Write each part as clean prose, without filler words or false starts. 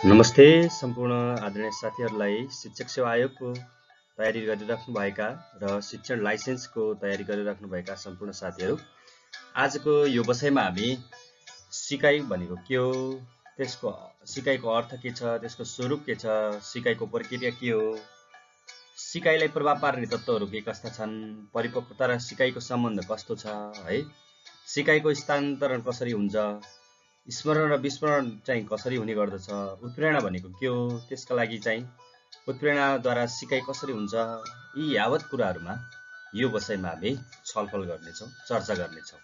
नमस्ते सम्पूर्ण आदरणीय साथीहरूलाई। शिक्षक सेवा आयोगको तयारी गरिराख्नुभएका र शिक्षण लाइसेन्सको तयारी गरिराख्नुभएका सम्पूर्ण साथीहरू, आजको यो विषयमा हामी सिकाइ भनेको के हो, त्यसको सिकाइको अर्थ के छ, त्यसको स्वरूप के छ, सिकाइको प्रक्रिया के हो, सिकाइलाई प्रभाव पार्ने तत्त्वहरू के कस्ता छन्, परिपक्वता र सिकाइको सम्बन्ध कस्तो छ है, सिकाइको स्थानान्तरण कसरी हुन्छ, स्मरण र विस्मरण चाहिँ कसरी हुने गर्दछ, उत्प्रेरणा भनेको के हो, त्यसका लागि चाहिँ उत्प्रेरणाद्वारा सिकाइ कसरी हुन्छ, यी यावत कुराहरूमा यो विषयमा हामी छलफल गर्नेछौँ, चर्चा गर्नेछौँ।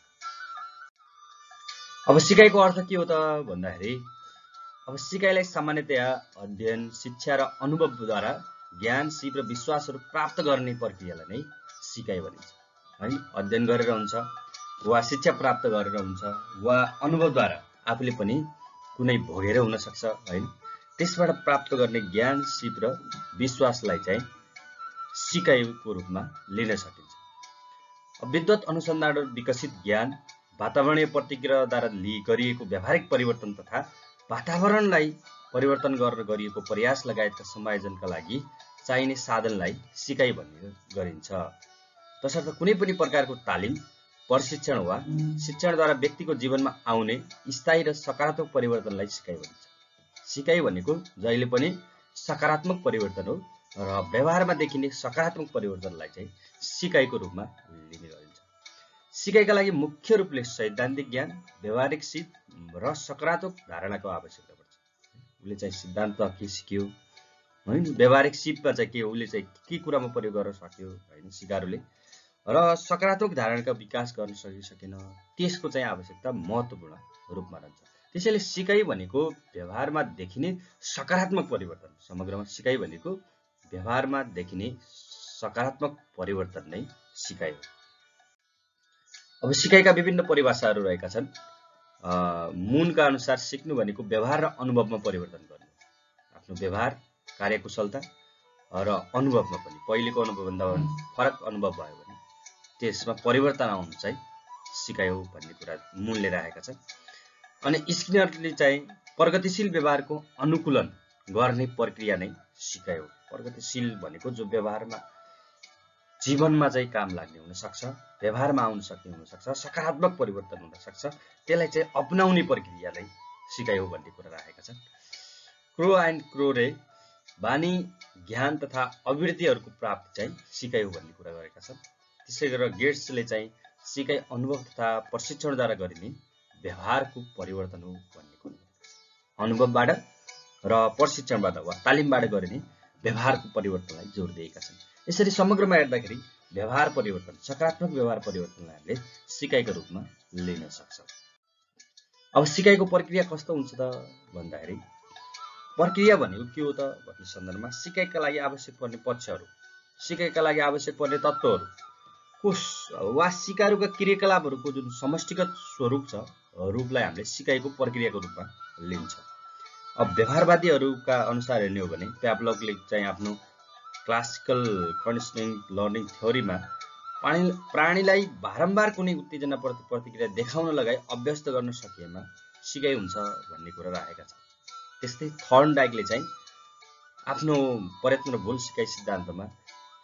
अब सिकाइको अर्थ के हो त भन्दाखेरि, अब सिकाइलाई सामान्यतया अध्ययन, शिक्षा र अनुभवद्वारा ज्ञान, सिप र विश्वासहरू प्राप्त गर्ने प्रक्रियालाई नै सिकाइ भनिन्छ है। अध्ययन गरेर हुन्छ वा शिक्षा प्राप्त गरेर हुन्छ वा अनुभवद्वारा आफूले पनि कुनै भोगेर हुन सक्छ हैन, त्यसबाट प्राप्त गर्ने ज्ञान, सिप र विश्वासलाई चाहिँ सिकाइको रूपमा लिन सकिन्छ। विद्वत अनुसन्धान र विकसित ज्ञान, वातावरणीय प्रतिक्रियाद्वारा गरिएको व्यावहारिक परिवर्तन तथा वातावरणलाई परिवर्तन गर्न गरिएको प्रयास लगायतका समायोजनका लागि चाहिने साधनलाई सिकाइ भन्ने गरिन्छ। तसर्थ कुनै पनि प्रकारको तालिम, प्रशिक्षण वा शिक्षणद्वारा व्यक्तिको जीवनमा आउने स्थायी र सकारात्मक परिवर्तनलाई सिकाइ भनिन्छ। सिकाइ भनेको जहिले पनि सकारात्मक परिवर्तन हो र व्यवहारमा देखिने सकारात्मक परिवर्तनलाई चाहिँ सिकाइको रूपमा लिने गरिन्छ। सिकाइका लागि मुख्य रूपले सैद्धान्तिक ज्ञान, व्यावहारिक सिप र सकारात्मक धारणाको आवश्यकता पर्छ। उसले चाहिँ सिद्धान्त के सिक्यो हैन, व्यावहारिक सिपमा चाहिँ के उसले चाहिँ के कुरामा प्रयोग गर्न सक्यो हैन सिकारुले, र सकारात्मक धारणाका विकास गर्न सकेन, त्यसको चाहिँ आवश्यकता महत्त्वपूर्ण रूपमा रहन्छ। त्यसैले सिकाइ भनेको व्यवहारमा देखिने सकारात्मक परिवर्तन, समग्रमा सिकाइ भनेको व्यवहारमा देखिने सकारात्मक परिवर्तन नै सिकाइ हो। अब सिकाइका विभिन्न परिभाषाहरू रहेका छन्। मुनका अनुसार सिक्नु भनेको व्यवहार र अनुभवमा परिवर्तन गर्नु, आफ्नो व्यवहार, कार्यकुशलता र अनुभवमा पनि पहिलेको अनुभवभन्दा फरक अनुभव भयो भने त्यसमा परिवर्तन आउनु चाहिँ सिकाइ हो भन्ने कुरा मूलले राखेका छन्। अनि स्किनरले चाहिँ प्रगतिशील व्यवहारको अनुकूलन गर्ने प्रक्रिया नै सिकाइ हो। प्रगतिशील भनेको जो व्यवहारमा जीवनमा चाहिँ काम लाग्ने हुन सक्छ, व्यवहारमा आउन सक्ने हुन सक्छ, सकारात्मक परिवर्तन हुन सक्छ, त्यसलाई चाहिँ अपनाउने प्रक्रिया नै सिकाइ हो भन्ने कुरा राखेका छन्। क्रो एन्ड क्रोरे बानी, ज्ञान तथा अभिवृद्धिहरूको प्राप्ति चाहिँ सिकाइ हो भन्ने कुरा गरेका छन्। त्यसै गरेर गेट्सले चाहिँ सिकाइ अनुभव तथा प्रशिक्षणद्वारा गरिने व्यवहारको परिवर्तन हो भन्ने कुरा गरेका छन्। अनुभवबाट र प्रशिक्षणबाट वा तालिमबाट गरिने व्यवहारको परिवर्तनलाई जोड दिएका छन्। यसरी समग्रमा हेर्दाखेरि व्यवहार परिवर्तन, सकारात्मक व्यवहार परिवर्तनलाई हामीले सिकाइको रूपमा लिन सक्छौँ। अब सिकाइको प्रक्रिया कस्तो हुन्छ त भन्दाखेरि, प्रक्रिया भनेको के हो त भन्ने सन्दर्भमा सिकाइका लागि आवश्यक पर्ने पक्षहरू, सिकाइका लागि आवश्यक पर्ने तत्त्वहरू वा सिकारुका क्रियाकलापहरूको जुन समष्टिगत स्वरूप छ, रूपलाई हामीले सिकाइको प्रक्रियाको रूपमा लिन्छ। अब व्यवहारवादीहरूका अनुसार हेर्ने हो भने प्याभलोभले चाहिँ आफ्नो क्लासिकल कन्डिसनिङ लर्निङ थ्योरीमा प्राणीलाई बारम्बार कुनै उत्तेजनाप्रति प्रतिक्रिया देखाउन लगाई अभ्यस्त गर्न सकिएमा सिकाइ हुन्छ भन्ने कुरा राखेका छन्। त्यस्तै थर्नडाइकले चाहिँ आफ्नो प्रयत्न र भूल सिकाइ सिद्धान्तमा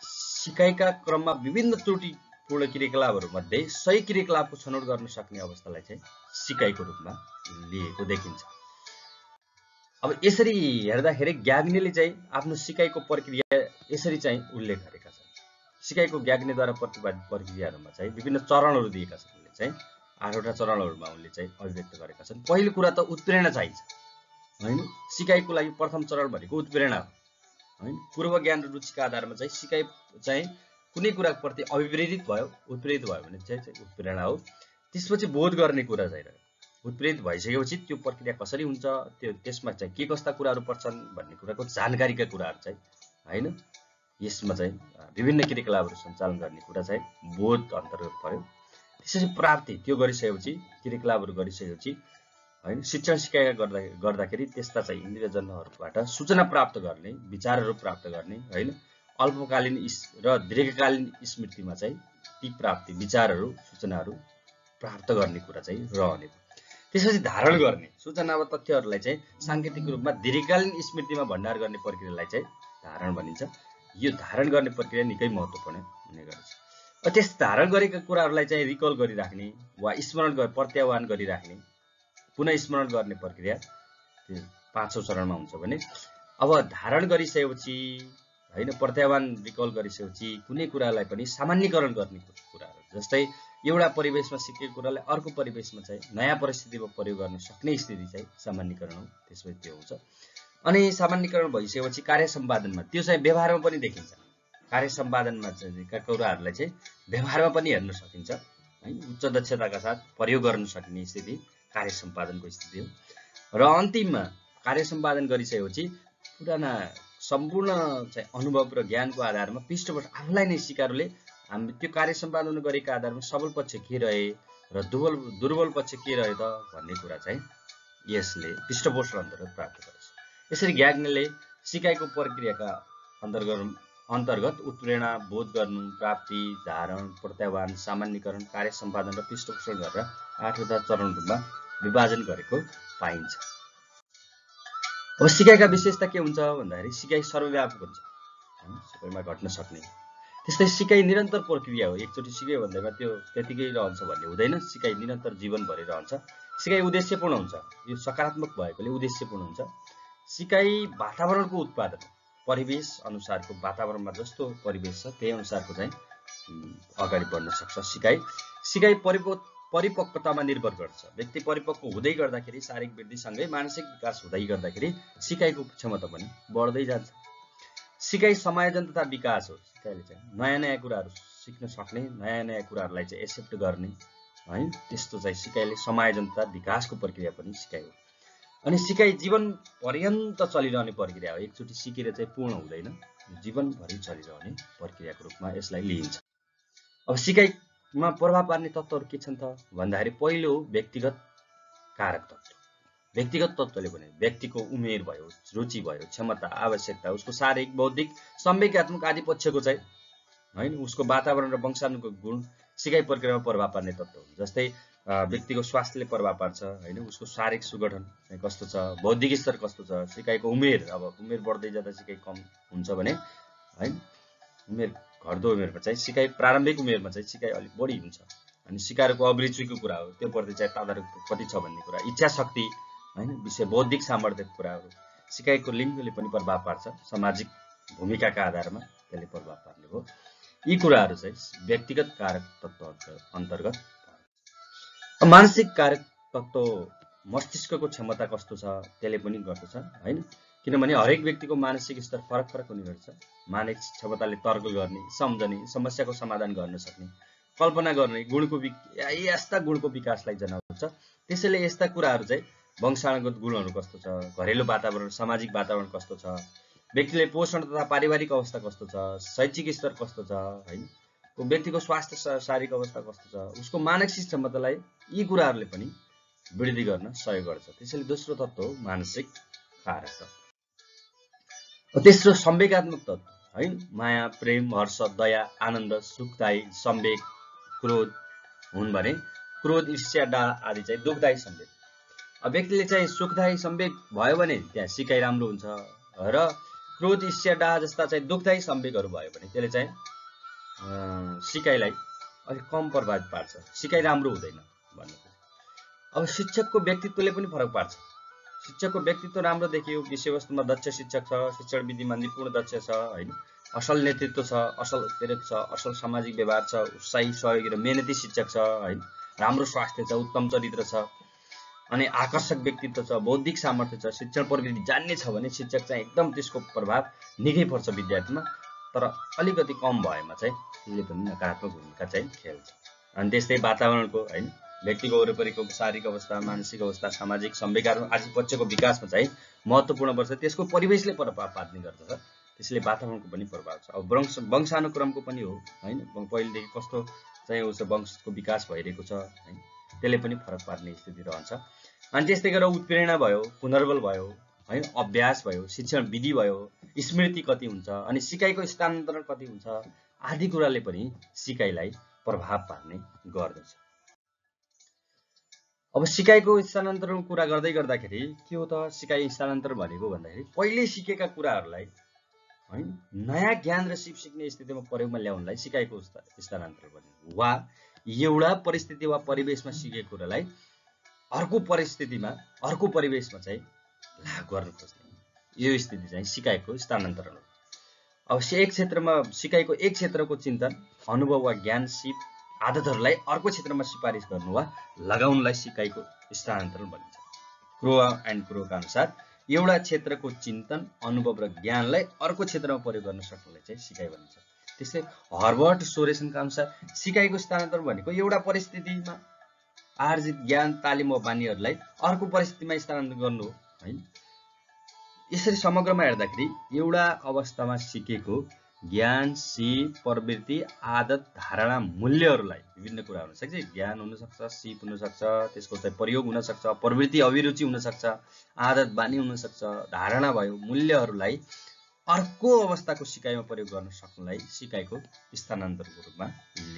सिकाइका क्रममा विभिन्न त्रुटिपूर्ण क्रियाकलापहरूमध्ये सही क्रियाकलापको छनौट गर्न सक्ने अवस्थालाई चाहिँ सिकाइको रूपमा लिएको देखिन्छ। अब यसरी हेर्दाखेरि ग्याग्नेले चाहिँ आफ्नो सिकाइको प्रक्रिया यसरी चाहिँ उल्लेख गरेका छन्। सिकाइको ग्याग्नेद्वारा प्रतिपादित प्रक्रियाहरूमा चाहिँ विभिन्न चरणहरू दिएका छन्। उनले चाहिँ 8वटा चरणहरूमा उनले चाहिँ अभिव्यक्त गरेका छन्। पहिलो कुरा त उत्प्रेरणा चाहिन्छ हैन। सिकाइको लागि प्रथम चरण भनेको उत्प्रेरणा हो हैन। पूर्व ज्ञान र रुचिका आधारमा चाहिँ सिकाइ चाहिँ कुनै कुराको प्रति उत्प्रेरित भयो भने चाहिँ उत्प्रेरणा हो। त्यसपछि बोध गर्ने कुरा चाहिँ रह्यो। उत्प्रेरित भइसकेपछि त्यो प्रक्रिया कसरी हुन्छ, त्यसमा चाहिँ के कस्ता कुराहरू पर्छन् भन्ने कुराको जानकारीका कुराहरू चाहिँ हैन, यसमा चाहिँ विभिन्न क्रियाकलापहरू सञ्चालन गर्ने कुरा चाहिँ बोध अन्तर्गत पर्यो। त्यसपछि प्राप्ति, त्यो गरिसकेपछि क्रियाकलापहरू गरिसकेपछि हैन, शिक्षण सिकाइ गर्दाखेरि त्यस्ता चाहिँ इन्द्रियजनहरूबाट सूचना प्राप्त गर्ने, विचारहरू प्राप्त गर्ने हैन, अल्पकालीन र दीर्घकालीन स्मृतिमा चाहिँ ती प्राप्ति, विचारहरू, सूचनाहरू प्राप्त गर्ने कुरा चाहिँ रहने। त्यसपछि धारण गर्ने सूचना वा तथ्यहरूलाई चाहिँ साङ्केतिक रूपमा दीर्घकालीन स्मृतिमा भण्डार गर्ने प्रक्रियालाई चाहिँ धारण भनिन्छ। यो धारण गर्ने प्रक्रिया निकै महत्त्वपूर्ण हुने गर्छ। त्यस धारण गरेका कुराहरूलाई चाहिँ रिकल गरिराख्ने वा स्मरण प्रत्याह्वान गरिराख्ने पुनः स्मरण गर्ने प्रक्रिया त्यो 5औं चरणमा हुन्छ भने अब धारण गरिसकेपछि हैन प्रत्याह्वान रिकल गरिसकेपछि कुनै कुरालाई पनि सामान्यकरण गर्ने कुराहरू जस्तै एउटा परिवेशमा सिकेको कुरालाई अर्को परिवेशमा चाहिँ नयाँ परिस्थितिमा प्रयोग गर्न सक्ने स्थिति चाहिँ सामान्यकरण हो। त्यसपछि त्यो हुन्छ। अनि सामान्यकरण भइसकेपछि कार्य सम्पादनमा त्यो चाहिँ व्यवहारमा पनि देखिन्छ। कार्य सम्पादनमा चाहिँ कुराहरूलाई चाहिँ व्यवहारमा पनि हेर्न सकिन्छ है। उच्च दक्षताका साथ प्रयोग गर्न सकिने स्थिति कार्य सम्पादनको स्थिति हो। र अन्तिममा कार्य सम्पादन गरिसकेपछि पुराना सम्पूर्ण चाहिँ अनुभव र ज्ञानको आधारमा पृष्ठपोष आफूलाई नै सिकारुले हामी त्यो कार्य सम्पादन गरेका आधारमा सबल पक्ष के रहे र दुर्बल पक्ष के रहे त भन्ने कुरा चाहिँ यसले पृष्ठपोष अन्तर्गत प्राप्त गर्छ। यसरी ज्ञानले सिकाइको प्रक्रियाका अन्तर्गत उत्प्रेरणा, बोध गर्नु, प्राप्ति, धारण, प्रत्याह्वान, सामान्यकरण, कार्य सम्पादन र पृष्ठपोषण गरेर 8वटा चरण रूपमा विभाजन गरेको पाइन्छ। अब सिकाइका विशेषता के हुन्छ भन्दाखेरि सिकाइ सर्वव्यापक हुन्छ, सबैमा घट्न सक्ने। त्यस्तै सिकाइ निरन्तर प्रक्रिया हो। एकचोटि सिक्यो भन्दैमा त्यो त्यतिकै रहन्छ भन्ने हुँदैन। सिकाइ निरन्तर जीवनभरि रहन्छ। सिकाइ उद्देश्यपूर्ण हुन्छ। यो सकारात्मक भएकोले उद्देश्यपूर्ण हुन्छ। सिकाइ वातावरणको उत्पादन हो। परिवेश अनुसारको वातावरणमा जस्तो परिवेश छ त्यही अनुसारको चाहिँ अगाडि बढ्न सक्छ सिकाइ परिपक्वतामा निर्भर गर्छ। व्यक्ति परिपक्व हुँदै गर्दाखेरि शारीरिक वृद्धिसँगै मानसिक विकास हुँदै गर्दाखेरि सिकाइको क्षमता पनि बढ्दै जान्छ। सिकाइ समायोजन तथा विकास हो। सिकाइले चाहिँ नयाँ कुराहरू सिक्न सक्ने, नयाँ कुराहरूलाई चाहिँ एक्सेप्ट गर्ने है, त्यस्तो चाहिँ सिकाइले समायोजन तथा विकासको प्रक्रिया पनि सिकाइ हो। अनि सिकाइ जीवन पर्यन्त चलिरहने प्रक्रिया हो। एकचोटि सिकेर चाहिँ पूर्ण हुँदैन, जीवनभरि चलिरहने प्रक्रियाको रूपमा यसलाई लिइन्छ। अब सिकाइमा प्रभाव पार्ने तत्त्वहरू के छन् त भन्दाखेरि पहिलो हो व्यक्तिगत कारक तत्त्व। व्यक्तिगत तत्त्वले भने व्यक्तिको उमेर भयो, रुचि भयो, क्षमता, आवश्यकता, उसको शारीरिक, बौद्धिक, संवेगात्मक आदि पक्षको चाहिँ हैन उसको वातावरण र वंशानुको गुण सिकाइ प्रक्रियामा प्रभाव पार्ने तत्त्व हो। जस्तै व्यक्तिको स्वास्थ्यले प्रभाव पार्छ हैन, उसको शारीरिक सुगठन चाहिँ कस्तो छ, बौद्धिक स्तर कस्तो छ, सिकाइको उमेर, अब उमेर बढ्दै जाँदा सिकाइ कम हुन्छ भने हैन, उमेर घट्दो उमेरमा चाहिँ सिकाइ, प्रारम्भिक उमेरमा चाहिँ सिकाइ अलिक बढी हुन्छ। अनि सिकाइको अभिरुचिको कुरा हो, त्यो प्रति चाहिँ तादारुक कति छ भन्ने कुरा, इच्छा शक्ति हैन, विषय बौद्धिक सामर्थ्यको कुराहरू, सिकाइको लिङ्गले पनि प्रभाव पार्छ। सामाजिक भूमिकाका आधारमा त्यसले प्रभाव पार्ने हो। यी कुराहरू चाहिँ व्यक्तिगत कारक तत्त्व अन्तर्गत। मानसिक कारक तत्त्व मस्तिष्कको क्षमता कस्तो छ त्यसले पनि गर्दछ हैन, किनभने हरेक व्यक्तिको मानसिक स्तर फरक हुने गर्छ। मानसिक क्षमताले तर्क गर्ने, सम्झने, समस्याको समाधान गर्न सक्ने, कल्पना गर्ने यस्ता गुणको विकासलाई जनाउँछ। त्यसैले यस्ता कुराहरू चाहिँ वंशानुगत गुणहरू कस्तो छ, घरेलु वातावरण, सामाजिक वातावरण कस्तो छ, व्यक्तिले पोषण तथा पारिवारिक अवस्था कस्तो छ, शैक्षिक स्तर कस्तो छ हैन, व्यक्तिको स्वास्थ्य, शारीरिक अवस्था कस्तो छ, उसको मानसिक क्षमतालाई यी कुराहरूले पनि वृद्धि गर्न सहयोग गर्छ। त्यसैले दोस्रो तत्त्व हो मानसिक कारक तत्त्व। तेस्रो संवेगात्मक तत्त्व हैन, माया, प्रेम, हर्ष, दया, आनन्द, सुखदायी संवेग, क्रोध हुन् भने क्रोध, ईर्ष्या, डाह आदि चाहिँ दुखदायी संवेग। अब व्यक्तिले चाहिँ सुखदायी संवेग भयो भने त्यहाँ सिकाइ राम्रो हुन्छ र क्रोध, ईर्ष्या, डाह जस्ता चाहिँ दुखदायी संवेगहरू भयो भने त्यसले चाहिँ सिकाइलाई अलिक कम प्रभावित पार्छ, सिकाइ राम्रो हुँदैन भन्नु। अब शिक्षकको व्यक्तित्वले पनि फरक पार्छ। शिक्षकको व्यक्तित्व राम्रो देखियो, विषयवस्तुमा दक्ष शिक्षक छ, शिक्षण विधिमा निपुण दक्ष छ हैन, असल नेतृत्व छ, असल उत्प्रेरक छ, असल सामाजिक व्यवहार छ, उत्साही सहयोगी र मेहनती शिक्षक छ हैन, राम्रो स्वास्थ्य छ, उत्तम चरित्र छ, अनि आकर्षक व्यक्तित्व छ, बौद्धिक सामर्थ्य छ, शिक्षण प्रविधि जान्ने छ भने शिक्षक चाहिँ एकदम त्यसको प्रभाव निकै पर्छ विद्यार्थीमा। तर अलिकति कम भएमा चाहिँ त्यसले पनि नकारात्मक भूमिका चाहिँ खेल्छ। अनि त्यस्तै वातावरणको हैन, व्यक्तिको वरिपरिको शारीरिक अवस्था, मानसिक अवस्था, सामाजिक संवेगात्मक आदि पक्षको विकासमा चाहिँ महत्त्वपूर्ण पर्छ। त्यसको परिवेशले प्रभाव पार्ने गर्दछ। त्यसले वातावरणको पनि प्रभाव छ। अब वंशानुक्रमको पनि हो हैन, पहिलेदेखि कस्तो चाहिँ उसको वंशको विकास भइरहेको छ हैन, त्यसले पनि फरक पार्ने स्थिति रहन्छ। अनि त्यस्तै गरेर उत्प्रेरणा भयो, पुनर्बल भयो हैन, अभ्यास भयो, शिक्षण विधि भयो, स्मृति कति हुन्छ, अनि सिकाइको स्थानान्तरण कति हुन्छ आदि कुराले पनि सिकाइलाई प्रभाव पार्ने गर्दछ। अब सिकाइको स्थानान्तरणको कुरा गर्दै गर्दाखेरि के हो त सिकाइ स्थानान्तरण भनेको भन्दाखेरि पहिले सिकेका कुराहरूलाई है नयाँ ज्ञान र सिप सिक्ने स्थितिमा प्रयोगमा ल्याउनलाई सिकाइको स्थानान्तरण भनिन्छ। वा एउटा परिस्थिति वा परिवेशमा सिकेको कुरालाई अर्को परिस्थितिमा अर्को परिवेशमा चाहिँ लागू गर्न खोज्ने यो स्थिति चाहिँ सिकाइको स्थानान्तरण हो। अब एक क्षेत्रमा सिकाइको एक क्षेत्रको चिन्तन अनुभव वा ज्ञान सिप आदतहरूलाई अर्को क्षेत्रमा सिफारिस गर्नु वा लगाउनलाई सिकाइको स्थानान्तरण भनिन्छ। क्रो एन्ड क्रोका अनुसार एउटा क्षेत्रको चिन्तन अनुभव र ज्ञानलाई अर्को क्षेत्रमा प्रयोग गर्न सक्नलाई चाहिँ सिकाइ भनिन्छ। त्यस्तै हर्बर्ट सोरेसनका अनुसार सिकाइको स्थानान्तरण भनेको एउटा परिस्थितिमा आर्जित ज्ञान तालिम वा बानीहरूलाई अर्को परिस्थितिमा स्थानान्तरण गर्नु हो है। यसरी समग्रमा हेर्दाखेरि एउटा अवस्थामा सिकेको ज्ञान सिप प्रवृत्ति आदत धारणा मूल्यहरूलाई विभिन्न कुरा हुन सक्छ। ज्ञान हुन सक्छ, सिप हुन सक्छ, त्यसको चाहिँ प्रयोग हुन सक्छ, प्रवृत्ति अभिरुचि हुन सक्छ, आदत बानी हुन सक्छ, धारणा भयो, मूल्यहरूलाई अर्को अवस्थाको सिकाइमा प्रयोग गर्न सक्नलाई सिकाइको स्थानान्तरणको रूपमा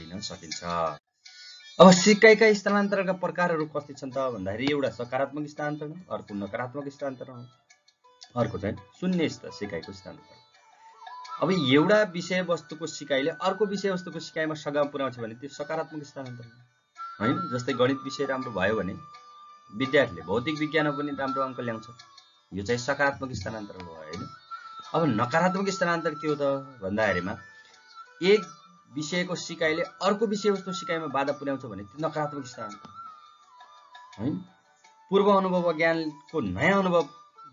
लिन सकिन्छ। अब सिकाइका स्थानान्तरणका प्रकारहरू कति छन् त भन्दाखेरि एउटा सकारात्मक स्थानान्तरण, अर्को नकारात्मक स्थानान्तरण हो, अर्को चाहिँ शून्य सिकाइको स्थानान्तरण। अब एउटा विषयवस्तुको सिकाइले अर्को विषयवस्तुको सिकाइमा सघाउ पुर्याउँछ भने त्यो सकारात्मक स्थानान्तरण होइन। जस्तै गणित विषय राम्रो भयो भने विद्यार्थीले भौतिक विज्ञानमा पनि राम्रो अङ्क ल्याउँछ, यो चाहिँ सकारात्मक स्थानान्तरण हो होइन। अब नकारात्मक स्थानान्तरण के हो त भन्दाखेरिमा एक विषयको सिकाइले अर्को विषयवस्तु सिकाइमा बाधा पुर्याउँछ भने त्यो नकारात्मक स्थानान्तरण होइन। पूर्व अनुभव वा ज्ञानको नयाँ अनुभव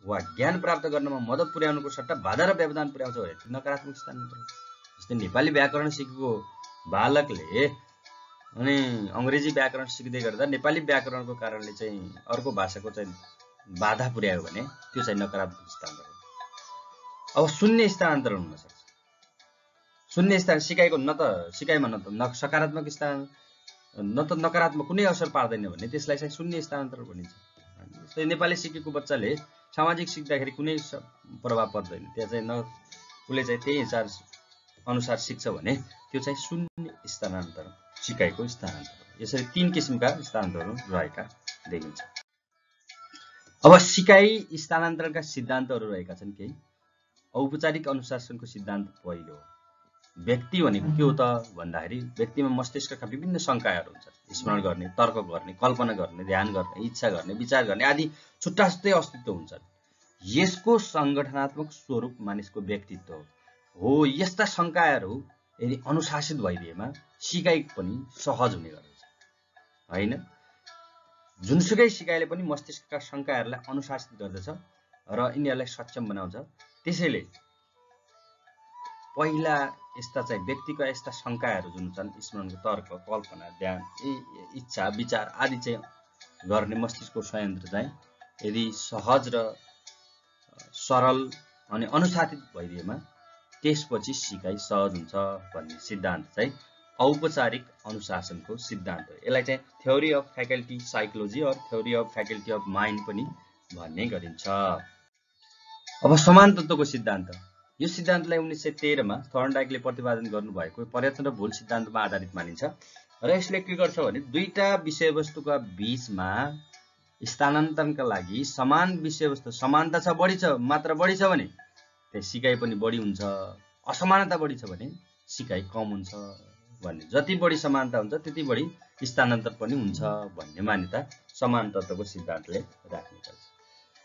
वा ज्ञान प्राप्त गर्नमा मद्दत पुर्याउनुको सट्टा बाधा र व्यवधान पुर्याउँछ भने त्यो नकारात्मक स्थानान्तरण। जस्तै नेपाली व्याकरण सिकेको बालकले अनि अङ्ग्रेजी व्याकरण सिक्दै गर्दा नेपाली व्याकरणको कारणले चाहिँ अर्को भाषाको चाहिँ बाधा पुर्यायो भने त्यो चाहिँ नकारात्मक स्थानान्तरण। अब शून्य स्थानान्तरण हुन सक्छ। शून्य स्थान सिकाइको न त सिकाइमा न सकारात्मक स्थान न त नकारात्मक कुनै असर पार्दैन भने त्यसलाई चाहिँ शून्य स्थानान्तरण भनिन्छ। जस्तै नेपाली सिकेको बच्चाले सामाजिक सिक्दाखेरि कुनै प्रभाव पर्दैन, त्यहाँ चाहिँ न उसले चाहिँ त्यही अनुसार सिक्छ भने त्यो चाहिँ शून्य स्थानान्तरण सिकाइको स्थानान्तरण। यसरी तीन किसिमका स्थानान्तरणहरू रहेका देखिन्छ। अब सिकाइ स्थानान्तरणका सिद्धान्तहरू रहेका छन् केही। औपचारिक अनुशासनको सिद्धान्त पहिलो हो। व्यक्ति भनेको के हो त भन्दाखेरि व्यक्तिमा मस्तिष्कका विभिन्न शङ्काहरू हुन्छन्, स्मरण गर्ने, तर्क गर्ने, कल्पना गर्ने, ध्यान गर्ने, इच्छा गर्ने, विचार गर्ने आदि छुट्टा छुट्टै अस्तित्व हुन्छन्। यसको सङ्गठनात्मक स्वरूप मानिसको व्यक्तित्व हो। यस्ता शङ्काहरू यदि अनुशासित भइदिएमा सिकाइ पनि सहज हुने गर्दछ होइन। जुनसुकै सिकाइले पनि मस्तिष्कका शङ्काहरूलाई अनुशासित गर्दछ र यिनीहरूलाई सक्षम बनाउँछ। त्यसैले पहिला यस्ता चाहिँ व्यक्तिका यस्ता शङ्काहरू जुन छन्, स्मरणको तर्क, कल्पना, ध्यान, इच्छा, विचार आदि चाहिँ गर्ने मस्तिष्कको संयन्त्र चाहिँ यदि सहज र सरल अनि अनुशासित भइदिएमा त्यसपछि सिकाइ सहज हुन्छ भन्ने सिद्धान्त चाहिँ औपचारिक अनुशासनको सिद्धान्त हो। यसलाई चाहिँ थ्योरी अफ फ्याकल्टी साइकोलोजी और theory of faculty of mind पनि भन्ने गरिन्छ। अब समान तत्त्वको सिद्धान्त, यो सिद्धान्तलाई 1913 मा थर्नडाइकले प्रतिपादन गर्नुभएको प्रयत्न र भूल सिद्धान्तमा आधारित मानिन्छ र यसले के गर्छ भने दुईटा विषयवस्तुका बीचमा स्थानान्तरणका लागि समान विषयवस्तु समानता छ बढी छ मात्र बढी छ भने त्यही सिकाइ पनि बढी हुन्छ, असमानता बढी छ भने सिकाइ कम हुन्छ भन्ने। जति बढी समानता हुन्छ त्यति बढी स्थानान्तरण पनि हुन्छ भन्ने मान्यता समान तत्त्वको सिद्धान्तले राख्ने गर्छ।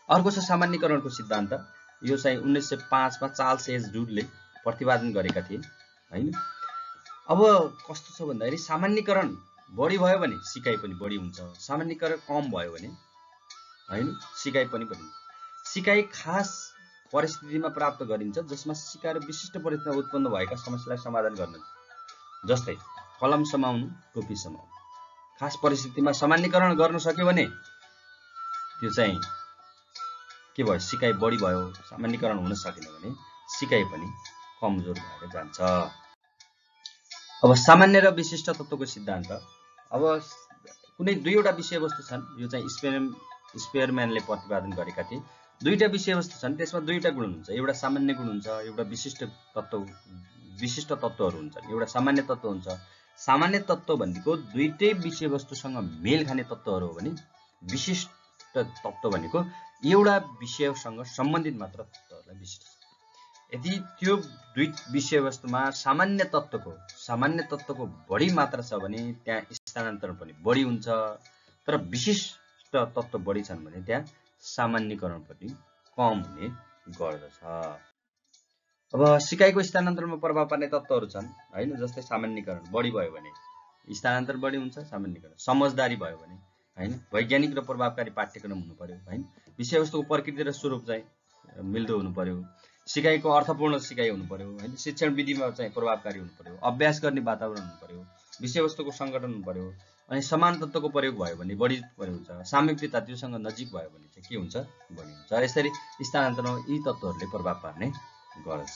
अर्को छ सामान्यकरणको सिद्धान्त। यो चाहिँ 1905 मा चार्ल्स एच डुडले प्रतिपादन गरेका थिए हैन। अब कस्तो छ भन्दाखेरि सामान्यकरण बढी भयो भने सिकाइ पनि बढी हुन्छ, सामान्यकरण कम भयो भने हैन सिकाइ पनि बढी। सिकाइ खास परिस्थितिमा प्राप्त गरिन्छ जसमा सिकार विशिष्ट परिस्थितिमा उत्पन्न भएका समस्यालाई समाधान गर्न, जस्तै कलम समाउनु, टोपी समाउनु। खास परिस्थितिमा सामान्यकरण गर्न सक्यो भने त्यो चाहिँ के भयो, सिकाइ बढी भयो। सामान्यकरण हुन सकेन भने सिकाइ पनि कमजोर भएर जान्छ। अब सामान्य र विशिष्ट तत्त्वको सिद्धान्त। अब कुनै दुईवटा विषयवस्तु छन्, यो चाहिँ स्पेयरम्यानले प्रतिपादन गरेका थिए। दुईटा विषयवस्तु छन्, त्यसमा दुईटा गुण हुन्छ, एउटा सामान्य गुण हुन्छ, एउटा विशिष्ट तत्त्वहरू हुन्छन्, एउटा सामान्य तत्त्व हुन्छ। सामान्य तत्त्व भनेको दुईटै विषयवस्तुसँग मेल खाने तत्त्वहरू हो भने विशिष्ट तत्त्व भनेको एउटा विषयसँग सम्बन्धित मात्र तत्त्वहरूलाई विशिष्ट। यदि त्यो दुई विषयवस्तुमा सामान्य तत्त्वको बढी मात्रा छ भने त्यहाँ स्थानान्तरण पनि बढी हुन्छ, तर विशिष्ट तत्त्व बढी छन् भने त्यहाँ सामान्यकरण पनि कम हुने गर्दछ। अब सिकाइको स्थानान्तरणमा प्रभाव पार्ने तत्त्वहरू छन् हैन, जस्तै सामान्यकरण बढी भयो भने स्थानान्तरण बढी हुन्छ, सामान्यकरण समझदारी भयो भने हैन, वैज्ञानिक र प्रभावकारी पाठ्यक्रम हुनु पर्यो हैन, विषयवस्तुको प्रकृति र स्वरूप चाहिँ मिल्दो हुनु पर्यो, सिकाइको अर्थपूर्ण सिकाइ हुनु पर्यो हैन, शिक्षण विधिमा चाहिँ प्रभावकारी हुनु पर्यो, अभ्यास गर्ने वातावरण हुनु पर्यो, विषयवस्तुको संगठन हुनु पर्यो, अनि समान तत्त्वको प्रयोग भयो भने बढी प्रयोग हुन्छ, सामीप्यता त्योसँग नजिक भयो भने चाहिँ के हुन्छ, बढी हुन्छ। यसरी स्थानान्तरणमा यी तत्त्वहरूले प्रभाव पार्ने गर्छ।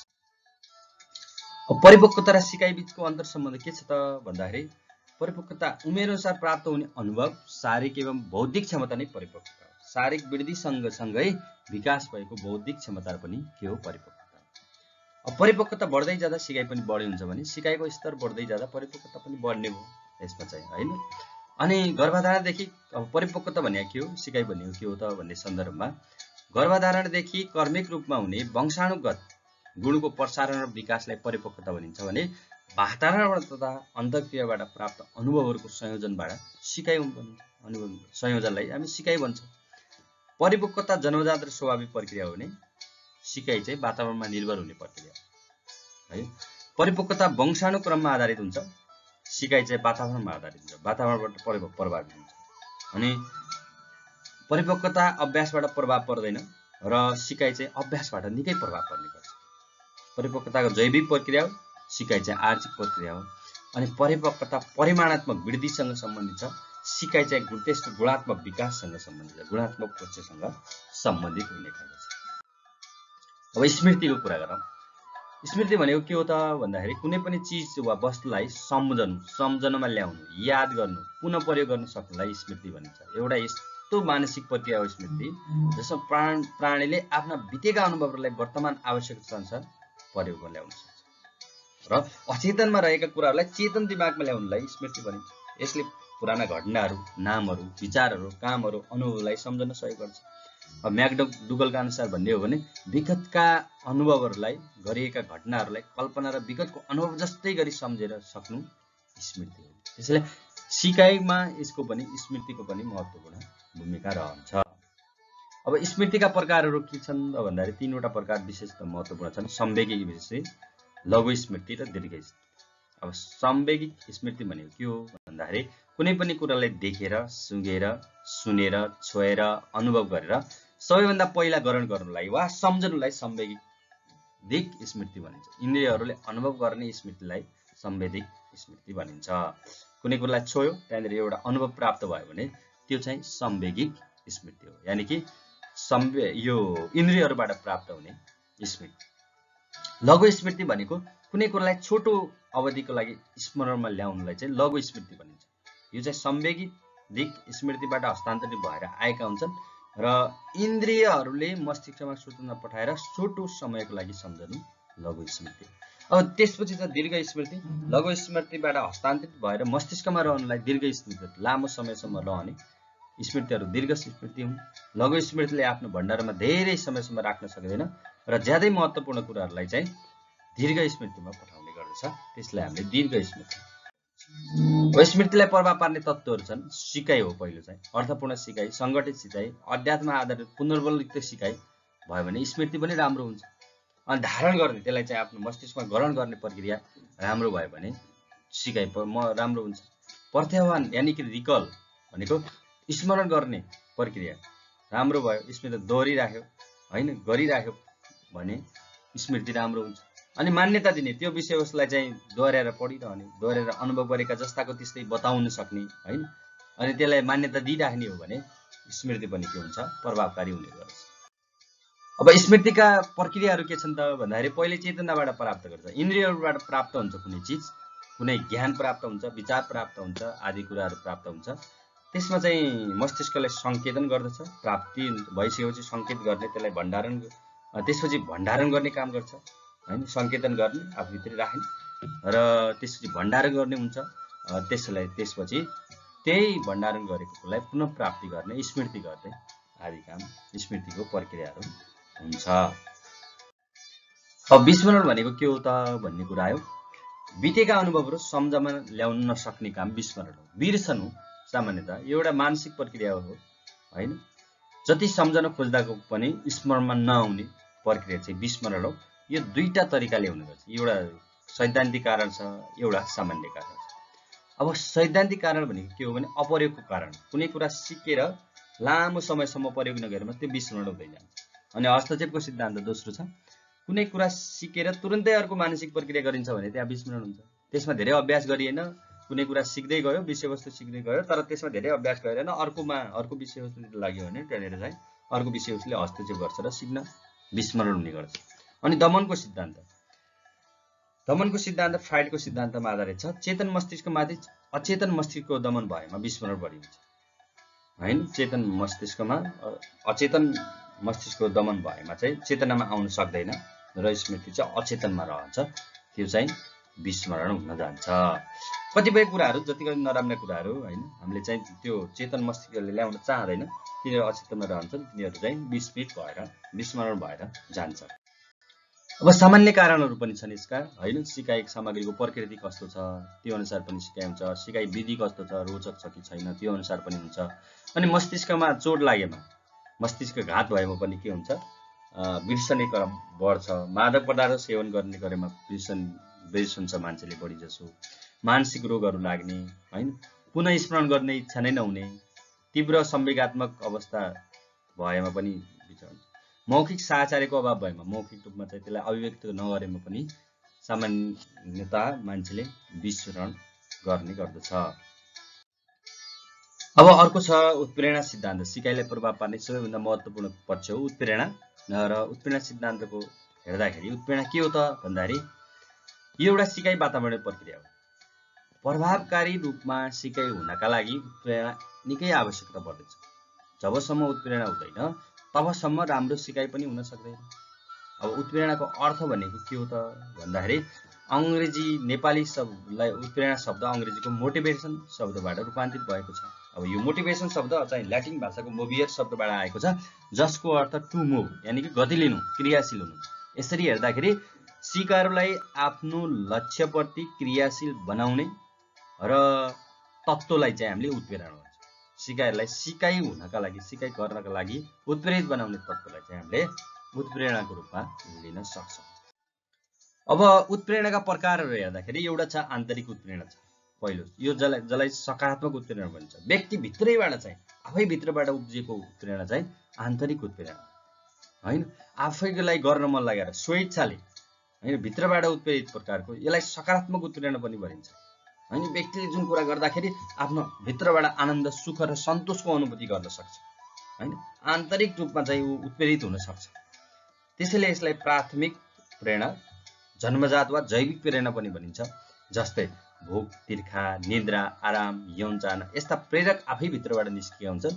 परिपक्वता र सिकाइ बीचको अन्तर सम्बन्ध के छ त भन्दाखेरि परिपक्वता उमेर अनुसार प्राप्त हुने अनुभव, शारीरिक एवं बौद्धिक क्षमता नै परिपक्वता हो। शारीरिक वृद्धि सँगसँगै विकास भएको बौद्धिक क्षमता पनि के हो, परिपक्वता। अब परिपक्वता बढ्दै जाँदा सिकाइ पनि बढी हुन्छ भने सिकाइको स्तर बढ्दै जाँदा परिपक्वता पनि बढ्ने हो यसमा चाहिँ हैन। अनि गर्भधारणदेखि अब परिपक्वता भनेको के हो, सिकाइ भनेको के हो त भन्ने सन्दर्भमा गर्भधारणदेखि कर्मिक रूपमा हुने वंशानुगत गुणको प्रसारण र विकासलाई परिपक्वता भनिन्छ भने वातावरणबाट तथा अन्तर्क्रियाबाट प्राप्त अनुभवहरूको संयोजनबाट सिकाइ अनुभव संयोजनलाई हामी सिकाइ भन्छौँ। परिपक्वता जन्मजात र स्वाभाविक प्रक्रिया हो भने सिकाइ चाहिँ वातावरणमा निर्भर हुने प्रक्रिया है। परिपक्वता वंशानुक्रममा आधारित हुन्छ, सिकाइ चाहिँ वातावरणमा आधारित हुन्छ, वातावरणबाट प्रभावित हुन्छ। अनि परिपक्वता अभ्यासबाट प्रभाव पर्दैन र सिकाइ चाहिँ अभ्यासबाट निकै प्रभाव पर्ने गर्छ। परिपक्वताको जैविक प्रक्रिया हो, सिकाइ चाहिँ आर्थिक प्रक्रिया हो। अनि परिपक्वता परिमाणात्मक वृद्धिसँग सम्बन्धित छ, सिकाइ चाहिँ त्यसको गुणात्मक विकाससँग सम्बन्धित छ, गुणात्मक प्रोसेससँग सम्बन्धित हुने गर्दछ। अब स्मृतिको कुरा गरौँ। स्मृति भनेको के हो त भन्दाखेरि कुनै पनि चिज वा वस्तुलाई सम्झनमा ल्याउनु, याद गर्नु, पुनः प्रयोग गर्न सक्नुलाई स्मृति भनिन्छ। एउटा यस्तो मानसिक प्रक्रिया हो स्मृति जसमा प्राणीले आफ्ना बितेका अनुभवहरूलाई वर्तमान आवश्यकता अनुसार प्रयोगमा ल्याउन सक्छ र अचेतनमा रहेका कुराहरूलाई चेतन दिमागमा ल्याउनलाई स्मृति भनिन्छ। यसले पुराना घटनाहरू, नामहरू, विचारहरू, कामहरू, अनुभवलाई सम्झन सहयोग गर्छ। अब म्याकडुगलका अनुसार भन्ने हो भने विगतका अनुभवहरूलाई, गरिएका घटनाहरूलाई कल्पना र विगतको अनुभव जस्तै गरी सम्झेर सक्नु स्मृति हो। त्यसैले सिकाइमा यसको पनि स्मृतिको पनि महत्त्वपूर्ण भूमिका रहन्छ। अब स्मृतिका प्रकारहरू के छन् भन्दाखेरि तीनवटा प्रकार विशेष महत्त्वपूर्ण छन्, संवेगिक स्मृति, लघु स्मृति र दीर्घ स्मृति। अब संवेगिक स्मृति भनेको के हो भन्दाखेरि कुनै पनि कुरालाई देखेर, सुँघेर, सुनेर, छोएर, अनुभव गरेर सबैभन्दा पहिला ग्रहण गर्नुलाई वा सम्झनुलाई संवेगिक स्मृति भनिन्छ। इन्द्रियहरूले अनुभव गर्ने स्मृतिलाई संवेदिक स्मृति भनिन्छ। कुनै कुरालाई छोयो, त्यहाँनिर एउटा अनुभव प्राप्त भयो भने त्यो चाहिँ संवेगिक स्मृति हो, यानि कि यो इन्द्रियहरूबाट प्राप्त हुने स्मृति। लघु स्मृति भनेको कुनै कुरालाई छोटो अवधिको लागि स्मरणमा ल्याउनुलाई चाहिँ लघु स्मृति भनिन्छ। यो चाहिँ संवेगिक स्मृतिबाट हस्तान्तरित भएर आएका हुन्छन् र इन्द्रियहरूले मस्तिष्कमा सूचना पठाएर छोटो समयको लागि सम्झनु लघु स्मृति। अब त्यसपछि छ दीर्घ स्मृति। लघु स्मृतिबाट हस्तान्तरित भएर मस्तिष्कमा रहनुलाई दीर्घ स्मृति, लामो समयसम्म रहने स्मृतिहरू दीर्घ स्मृति हुन्। लघु स्मृतिले आफ्नो भण्डारमा धेरै समयसम्म राख्न सक्दैन र ज्यादै महत्त्वपूर्ण कुराहरूलाई चाहिँ दीर्घ स्मृतिमा पठाउने गर्दछ, त्यसलाई हामीले दीर्घ स्मृति। स्मृतिलाई प्रभाव पार्ने तत्त्वहरू छन्। सिकाइ हो पहिलो चाहिँ, अर्थपूर्ण सिकाइ, सङ्गठित सिकाइ, अध्यात्म आधारित पुनर्बलयुक्त सिकाइ भयो भने स्मृति पनि राम्रो हुन्छ। अनि धारण गर्ने, त्यसलाई चाहिँ आफ्नो मस्तिष्कमा ग्रहण गर्ने प्रक्रिया राम्रो भयो भने सिकाइ राम्रो हुन्छ। प्रत्याह्वान यानि कि रिकल भनेको स्मरण गर्ने प्रक्रिया राम्रो भयो, स्मृति दोहोरिराख्यो होइन, गरिराख्यो भने स्मृति राम्रो हुन्छ। अनि मान्यता दिने, त्यो विषयवस्तुलाई चाहिँ दोहोऱ्याएर पढिरहने, दोहोऱ्याएर अनुभव गरेका जस्ताको त्यस्तै बताउन सक्ने होइन, अनि त्यसलाई मान्यता दिइराख्ने हो भने स्मृति पनि के हुन्छ, प्रभावकारी हुने गर्छ। अब स्मृतिका प्रक्रियाहरू के छन् त भन्दाखेरि पहिले चेतनाबाट प्राप्त गर्छ, इन्द्रियहरूबाट प्राप्त हुन्छ कुनै चिज, कुनै ज्ञान प्राप्त हुन्छ, विचार प्राप्त हुन्छ, आदि कुराहरू प्राप्त हुन्छ। त्यसमा चाहिँ मस्तिष्कले सङ्केतन गर्दछ, प्राप्ति भइसकेपछि सङ्केत गर्ने, त्यसलाई भण्डारण, त्यसपछि भण्डारण गर्ने काम गर्छ होइन, सङ्केतन गर्ने, आफूभित्र राख्ने र त्यसपछि भण्डारण गर्ने हुन्छ। त्यसपछि त्यही भण्डारण गरेको कुरालाई पुनः प्राप्ति गर्ने, स्मृति गर्ने आदि काम स्मृतिको प्रक्रियाहरू हुन्छ। अब विस्मरण भनेको के हो त भन्ने कुरा आयो। बितेका अनुभवहरू सम्झमा ल्याउन नसक्ने काम विस्मरण हो। बिर्सनु सामान्यतः एउटा मानसिक प्रक्रिया हो हैन। जति सम्झन खोज्दाको पनि स्मरणमा नआउने प्रक्रिया चाहिँ विस्मरण हो। यो दुईटा तरिकाले हुने गर्छ। एउटा सैद्धान्तिक कारण छ, एउटा सामान्य कारण छ। अब सैद्धान्तिक कारण भनेको के हो भने अप्रयोगको कारण। कुनै कुरा सिकेर लामो समयसम्म प्रयोग नगरेमा त्यो विस्मरण हुँदै जान्छ। अनि हस्तक्षेपको सिद्धान्त दोस्रो छ। कुनै कुरा सिकेर तुरुन्तै अर्को मानसिक प्रक्रिया गरिन्छ भने त्यहाँ विस्मरण हुन्छ। त्यसमा धेरै अभ्यास गरिएन, कुनै कुरा सिक्दै गयो, विषयवस्तु सिक्दै गयो, तर त्यसमा धेरै अभ्यास गरेन, अर्को विषयवस्तुतिर लाग्यो भने त्यहाँनिर चाहिँ अर्को विषयवस्तुले हस्तक्षेप गर्छ र सिक्न विस्मरण हुने गर्छ। अनि दमनको सिद्धान्त फ्राइडको सिद्धान्तमा आधारित छ। चेतन मस्तिष्कमाथि अचेतन मस्तिष्कको दमन भएमा विस्मरण बढी हुन्छ हैन। चेतन मस्तिष्कमा अचेतन मस्तिष्कको दमन भएमा चाहिँ चेतनामा आउन सक्दैन र स्मृति चाहिँ अचेतनमा रहन्छ, त्यो चाहिँ विस्मरण हुन जान्छ। कतिपय कुराहरू जतिको नराम्रा कुराहरू हैन हामीले चाहिँ त्यो चेतन मस्तिष्कले ल्याउन चाहदैन, तिनीहरू अचेतनमा रहन्छन्, तिनीहरू चाहिँ विस्मृत भएर विस्मरण भएर जान्छ। अब सामान्य कारणहरू पनि छन् यसका हैन। सिकाइ सामग्रीको प्रकृति कस्तो छ त्यो अनुसार पनि सिकाइ हुन्छ, सिकाइ विधि कस्तो छ, रोचक छ कि छैन त्यो अनुसार पनि हुन्छ। अनि मस्तिष्कमा चोट लागेमा, मस्तिष्क घात भएमा पनि के हुन्छ, बिर्सने बढ्छ। मादक पदार्थ सेवन गर्ने गरेमा बिर्स हुन्छ मान्छेले बढी जसो। मानसिक रोगहरू लाग्ने हैन, पुनः स्मरण गर्ने इच्छा नै नहुने, तीव्र संवेगात्मक अवस्था भएमा पनि बिर्सन्छ। मौखिक साहचर्यको अभाव भएमा, मौखिक रूपमा चाहिँ त्यसलाई अभिव्यक्त नगरेमा पनि सामान्यतः मान्छेले विस्मरण गर्ने गर्दछ। अब अर्को छ उत्प्रेरणा सिद्धान्त। सिकाइलाई प्रभाव पार्ने सबैभन्दा महत्त्वपूर्ण पक्ष हो उत्प्रेरणा। र उत्प्रेरणा सिद्धान्तको हेर्दाखेरि उत्प्रेरणा के हो त भन्दाखेरि यो एउटा सिकाइ वातावरणीय प्रक्रिया हो। प्रभावकारी रूपमा सिकाइ हुनका लागि उत्प्रेरणा निकै आवश्यकता पर्दछ। जबसम्म उत्प्रेरणा हुँदैन तबसम्म राम्रो सिकाइ पनि हुन सक्दैन। अब उत्प्रेरणाको अर्थ भनेको के हो त भन्दाखेरि अंग्रेजी नेपाली शब्दलाई उत्प्रेरणा शब्द अंग्रेजीको मोटिभेसन शब्दबाट रूपान्तरित भएको छ। अब यो मोटिभेसन शब्द चाहिँ ल्याटिन भाषाको मोभियर शब्दबाट आएको छ, जसको अर्थ टु मुभ यानी कि गति लिनु, क्रियाशील हुनु। यसरी हेर्दाखेरि सिकारुलाई आफ्नो लक्ष्यप्रति क्रियाशील बनाउने र तत्त्वलाई चाहिँ हामीले उत्प्रेरणा भन्छौँ। सिकाइलाई सिकाइ हुनका लागि, सिकाइ गर्नका लागि उत्प्रेरित बनाउने तत्त्वलाई चाहिँ हामीले उत्प्रेरणाको रूपमा लिन सक्छौँ। अब उत्प्रेरणाका प्रकारहरू हेर्दाखेरि एउटा छ आन्तरिक उत्प्रेरणा छ। पहिलो यो जसलाई सकारात्मक उत्प्रेरणा भन्छ। व्यक्ति भित्रैबाट चाहिँ आफै भित्रबाट उब्जिएको उत्प्रेरणा चाहिँ आन्तरिक उत्प्रेरणा हैन। आफैलाई गर्न मन लागेर स्वेच्छाले हैन भित्रबाट उत्प्रेरित प्रकारको, यसलाई सकारात्मक उत्प्रेरणा पनि भनिन्छ हैन। व्यक्तिले जुन कुरा गर्दाखेरि आफ्नो भित्रबाट आनन्द, सुख र सन्तोषको अनुभूति गर्न सक्छ हैन। आन्तरिक रूपमा चाहिँ ऊ उत्प्रेरित हुन सक्छ। त्यसैले यसलाई प्राथमिक प्रेरणा, जन्मजात वा जैविक प्रेरणा पनि भनिन्छ। जस्तै भोक, तिर्खा, निद्रा, आराम, यौन चाहना यस्ता प्रेरक आफै भित्रबाट निस्किएका हुन्छन्।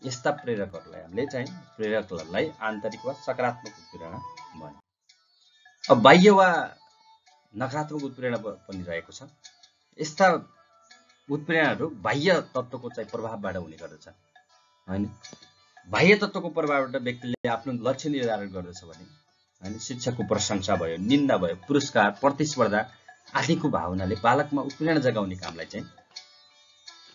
यस्ता प्रेरकहरूलाई हामीले चाहिँ प्रेरकलाई आन्तरिक वा सकारात्मक उत्प्रेरणा भन्छौँ। अब बाह्य वा नकारात्मक उत्प्रेरणा पनि रहेको छ। यस्ता उत्प्रेरणाहरू बाह्य तत्त्वको चाहिँ प्रभावबाट हुने गर्दछ हैन। बाह्य तत्त्वको प्रभावबाट व्यक्तिले आफ्नो लक्ष्य निर्धारण गर्दछ भने हैन, शिक्षकको प्रशंसा भयो, निन्दा भयो, पुरस्कार, प्रतिस्पर्धा आदिको भावनाले बालकमा उत्प्रेरणा जगाउने कामलाई चाहिँ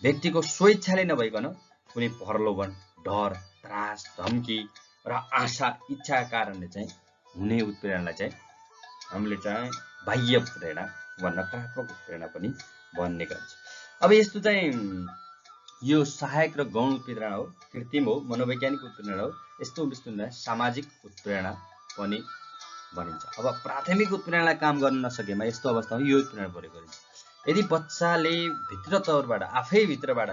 व्यक्तिको स्वेच्छाले नभइकन कुनै प्रलोभन, डर, त्रास, धम्की र आशा, इच्छाका कारणले चाहिँ हुने उत्प्रेरणालाई चाहिँ हामीले चाहिँ बाह्य प्रेरणा वा नकारात्मक उत्प्रेरणा पनि भन्ने गर्छ। अब यस्तो चाहिँ यो सहायक र गौण उत्प्रेरणा हो, कृत्रिम हो, मनोवैज्ञानिक उत्प्रेरणा हो। यस्तो विस्तृत सामाजिक उत्प्रेरणा पनि भनिन्छ। अब प्राथमिक उत्प्रेरणालाई काम गर्न नसकेमा यस्तो अवस्थामा यो उत्प्रेरणा प्रयोग गरिन्छ। यदि बच्चाले भित्र तौरबाट आफै भित्रबाट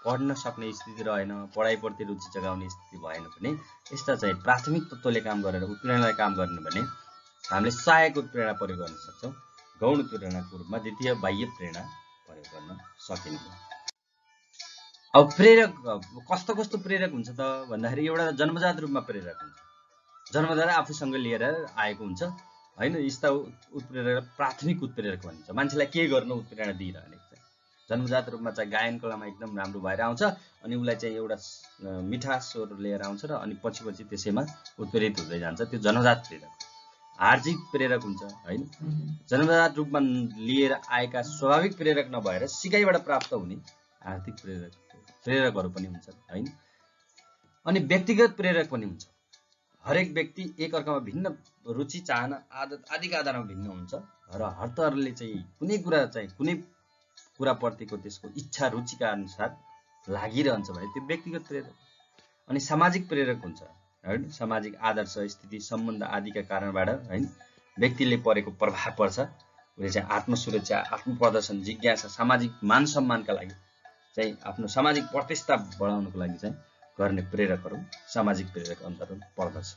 पढ्न सक्ने स्थिति रहेन, पढाइप्रति रुचि जगाउने स्थिति भएन भने यस्ता चाहिँ प्राथमिक तत्त्वले काम गरेर उत्प्रेरणालाई काम गर्ने भने हामीले सहायक उत्प्रेरणा प्रयोग गर्न सक्छौँ। गौण उत्प्रेरणाको रूपमा द्वितीय बाह्य प्रेरणा प्रयोग गर्न सकिन्छ। अब प्रेरक कस्तो कस्तो प्रेरक हुन्छ त भन्दाखेरि एउटा जन्मजात रूपमा प्रेरक हुन्छ। जन्मजात आफूसँग लिएर आएको हुन्छ हैन। यस्ता उत्प्रेरक प्राथमिक उत्प्रेरक भनिन्छ। मान्छेलाई के गर्न उत्प्रेरणा दिइरहने जन्मजात रूपमा चाहिँ गायन कलामा एकदम राम्रो भएर आउँछ अनि उसलाई चाहिँ एउटा मिठा स्वर लिएर आउँछ र अनि पछि त्यसैमा उत्प्रेरित हुँदै जान्छ। त्यो जन्मजात प्रेरक। आर्जित प्रेरक हुन्छ हैन। जन्मजात रूपमा लिएर आएका स्वाभाविक प्रेरक नभएर सिकाइबाट प्राप्त हुने आर्थिक प्रेरकहरू पनि हुन्छन् हैन। अनि व्यक्तिगत प्रेरक पनि हुन्छ। हरेक व्यक्ति एक अर्कामा भिन्न रुचि, चाहना, आदत आदिका आधारमा भिन्न हुन्छ र हरतरले चाहिँ कुनै कुराप्रतिको त्यसको इच्छा रुचिका अनुसार लागिरहन्छ भने त्यो व्यक्तिगत प्रेरक। अनि सामाजिक प्रेरक हुन्छ हैन। सामाजिक आदर्श, स्थिति, सम्बन्ध आदिका कारणबाट हैन व्यक्तिले परेको प्रभाव पर्छ। उसले चाहिँ आत्मसुरक्षा, आत्मप्रदर्शन, जिज्ञासा, सामाजिक मान सम्मानका लागि चाहिँ आफ्नो सामाजिक प्रतिष्ठा बढाउनको लागि चाहिँ गर्ने प्रेरकहरू सामाजिक प्रेरक अन्तर्गत पर्दछ।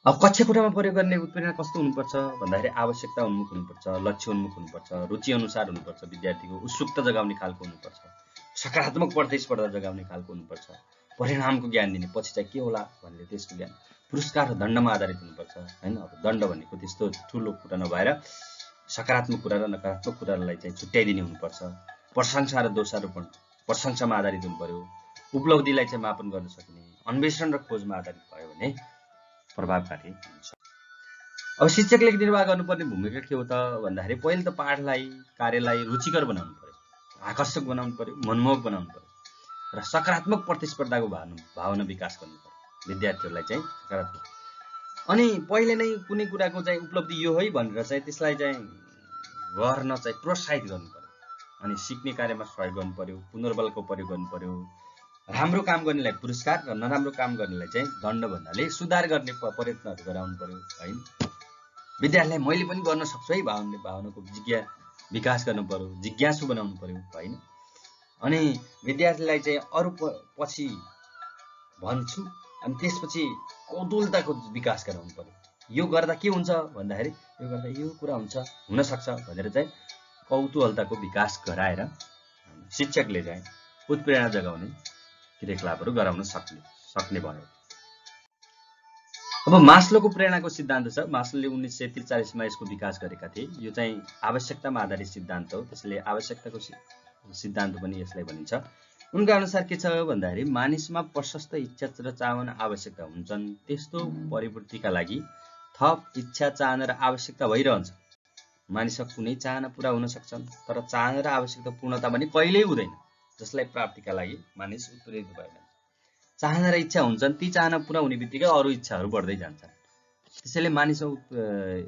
अब कक्षा कोठामा प्रयोग गर्ने उत्प्रेरणा कस्तो हुनुपर्छ भन्दाखेरि आवश्यकता उन्मुख हुनुपर्छ, लक्ष्य उन्मुख हुनुपर्छ, रुचि अनुसार हुनुपर्छ, विद्यार्थीको उत्सुकता जगाउने खालको हुनुपर्छ, सकारात्मक प्रतिस्पर्धा जगाउने खालको हुनुपर्छ, परिणामको ज्ञान दिने, पछि चाहिँ के होला भन्ने त्यसको ज्ञान, पुरस्कार र दण्डमा आधारित हुनुपर्छ हैन। अब दण्ड भनेको त्यस्तो ठुलो कुरा नभएर सकारात्मक कुरा र नकारात्मक कुरालाई चाहिँ छुट्याइदिने हुनुपर्छ, प्रशंसा र दोषारोपण प्रशंसामा आधारित हुनु पर्यो, उपलब्धिलाई चाहिँ मापन गर्न सक्ने, अन्वेषण र खोजमा आधारित भयो भने प्रभावकारी हुन्छ। अब शिक्षकले निर्वाह गर्नुपर्ने भूमिका के हो त भन्दाखेरि पहिले त पाठलाई, कार्यलाई रुचिकर बनाउनु पर्यो, आकर्षक बनाउनु पर्यो, मनमोहक बनाउनु पर्यो र सकारात्मक प्रतिस्पर्धाको भावना विकास गर्नु पर्यो विद्यार्थीहरूलाई चाहिँ सकारात्मक। अनि पहिले नै कुनै कुराको चाहिँ उपलब्धि यो है भनेर चाहिँ त्यसलाई चाहिँ गर्न चाहिँ प्रोत्साहित गर्नु पर्यो। अनि सिक्ने कार्यमा सहयोग गर्नु पर्यो, पुनर्बलको प्रयोग गर्नु पर्यो, राम्रो काम गर्नेलाई पुरस्कार र नराम्रो काम गर्नेलाई चाहिँ दण्ड भन्नाले सुधार गर्ने प्रयत्नहरू गराउनु पर्यो हैन। विद्यार्थीलाई मैले पनि गर्न सक्छु है भावनाको विकास गर्नु पर्यो, जिज्ञासु बनाउनु पर्यो हैन। अनि विद्यार्थीलाई चाहिँ अरू पछि भन्छु अनि त्यसपछि कौतूहलताको विकास गराउनु पर्यो। यो गर्दा के हुन्छ भन्दाखेरि यो गर्दा यो कुरा हुन सक्छ भनेर चाहिँ कौतूहलताको विकास गराएर शिक्षकले चाहिँ उत्प्रेरणा जगाउने क्रियाकलापहरू गराउन सक्ने भयो। अब मास्लोको प्रेरणाको सिद्धान्त छ। मास्लोले 1943 मा यसको विकास गरेका थिए। यो चाहिँ आवश्यकतामा आधारित सिद्धान्त हो, त्यसले आवश्यकताको सिद्धान्त पनि यसलाई भनिन्छ। उनका अनुसार के छ भन्दाखेरि मानिसमा प्रशस्त इच्छा र चाहना आवश्यकता हुन्छन्, त्यस्तो परिपूर्तिका लागि थप इच्छा, चाहना र आवश्यकता भइरहन्छ। मानिसका कुनै चाहना पूरा हुन सक्छन् तर चाहना र आवश्यकता पूर्णता पनि कहिल्यै हुँदैन, जसलाई प्राप्तिका लागि मानिस उत्प्रेरित भएन। चाहना र इच्छा हुन्छन्, ती चाहना पूरा हुने बित्तिकै अरू इच्छाहरू बढ्दै जान्छन्। त्यसैले मानिसमा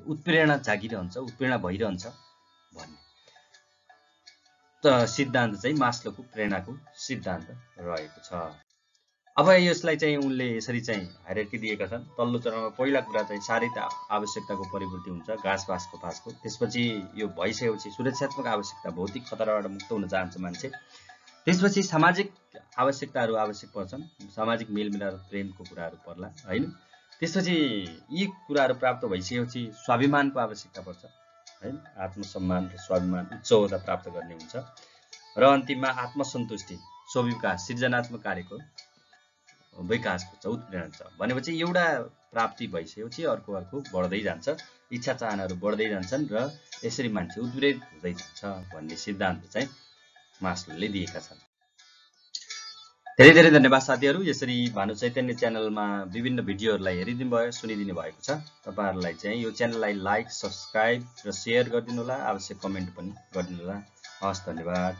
उत्प्रेरणा जागिरहन्छ, उत्प्रेरणा भइरहन्छ भन्ने त सिद्धान्त चाहिँ मास्लोको प्रेरणाको सिद्धान्त रहेको छ। अब यसलाई चाहिँ उनले यसरी चाहिँ हायरार्की दिएका छन्। तल्लो चरणमा पहिला कुरा चाहिँ शारीरिक आवश्यकताको परिपूर्ति हुन्छ, घाँस घाँसको। त्यसपछि यो भइसकेपछि सुरक्षात्मक आवश्यकता, भौतिक खतराबाट मुक्त हुन चाहन्छ मान्छे। त्यसपछि सामाजिक आवश्यकताहरू आवश्यक पर्छन्, सामाजिक मेलमिलाप र प्रेमको कुराहरू पर्ला हैन। त्यसपछि यी कुराहरू प्राप्त भइसकेपछि स्वाभिमानको आवश्यकता पर्छ हैन। आत्मसम्मान र स्वाभिमान, उच्च ओहदा प्राप्त गर्ने हुन्छ र अन्तिममा आत्मसन्तुष्टि, स्वविकास, सृजनात्मक कार्यको विकास हुन्छ, उत्प्रेरण छ। भनेपछि एउटा प्राप्ति भइसकेपछि अर्को बढ्दै जान्छ, इच्छा चाहनाहरू बढ्दै जान्छन् र यसरी मान्छे उत्प्रेरित हुँदै जान्छ भन्ने सिद्धान्त चाहिँ मास्लोले दिएका छन्। धेरै धेरै धन्यवाद साथीहरू। यसरी भानु चैतन्य च्यानलमा विभिन्न भिडियोहरूलाई हेरिदिनु भयो, सुनिदिनु भएको छ। तपाईहरुलाई चाहिँ यो च्यानललाई लाइक, सब्स्क्राइब र शेयर गरिदिनु होला, आवश्यक कमेन्ट पनि गरिदिनु होला। हस्, धन्यवाद।